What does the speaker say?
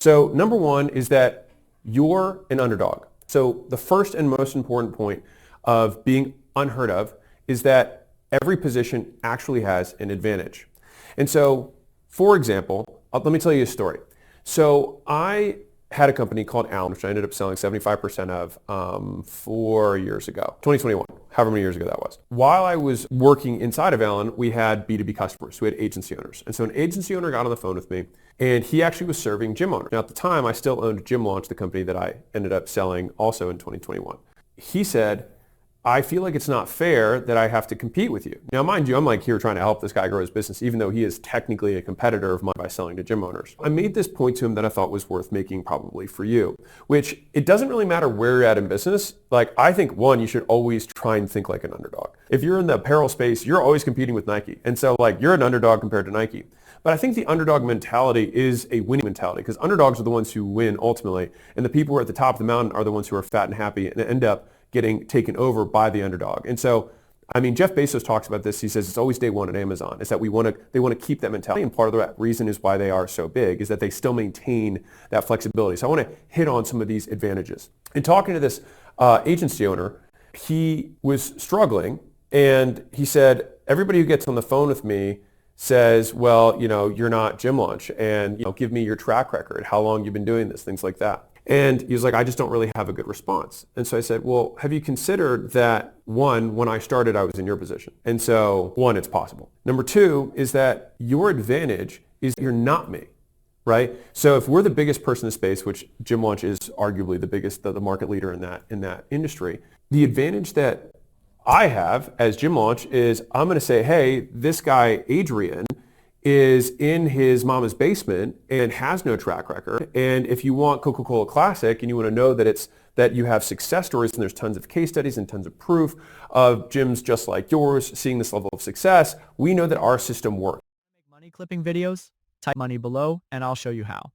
So number one is that you're an underdog. So the first and most important point of being unheard of is that every position actually has an advantage. And so, for example, let me tell you a story. So I had a company called Allen, which I ended up selling 75% of 4 years ago, 2021, however many years ago that was. While I was working inside of Allen, we had B2B customers. We had agency owners. And so an agency owner got on the phone with me, and he actually was serving gym owners. Now, at the time, I still owned Gym Launch, the company that I ended up selling also in 2021. He said, I feel like it's not fair that I have to compete with you. Now, mind you, I'm like here trying to help this guy grow his business, even though he is technically a competitor of mine by selling to gym owners. I made this point to him that I thought was worth making probably for you, which it doesn't really matter where you're at in business. Like, I think one, you should always try and think like an underdog. If you're in the apparel space, you're always competing with Nike. And so like you're an underdog compared to Nike. But I think the underdog mentality is a winning mentality because underdogs are the ones who win ultimately. And the people who are at the top of the mountain are the ones who are fat and happy and end up getting taken over by the underdog. And so, I mean, Jeff Bezos talks about this. He says it's always day one at Amazon. Is that they want to keep that mentality. And part of the reason is why they are so big is that they still maintain that flexibility. So I want to hit on some of these advantages. In talking to this agency owner, he was struggling and he said, everybody who gets on the phone with me says, well, you're not Gym Launch and, give me your track record, how long you've been doing this, things like that. And he was like, I just don't really have a good response. And so I said, well, have you considered that, one, when I started, I was in your position. And so, one, it's possible. Number two is that your advantage is you're not me, right? So if we're the biggest person in the space, which Gym Launch is arguably the biggest, the market leader in that industry, the advantage that I have as Gym Launch is I'm going to say, hey, this guy, Adrian, is in his mama's basement and has no track record. And if you want Coca-Cola Classic and you want to know that you have success stories and there's tons of case studies and tons of proof of gyms just like yours seeing this level of success, we know that our system works. Make money clipping videos? Type money below and I'll show you how.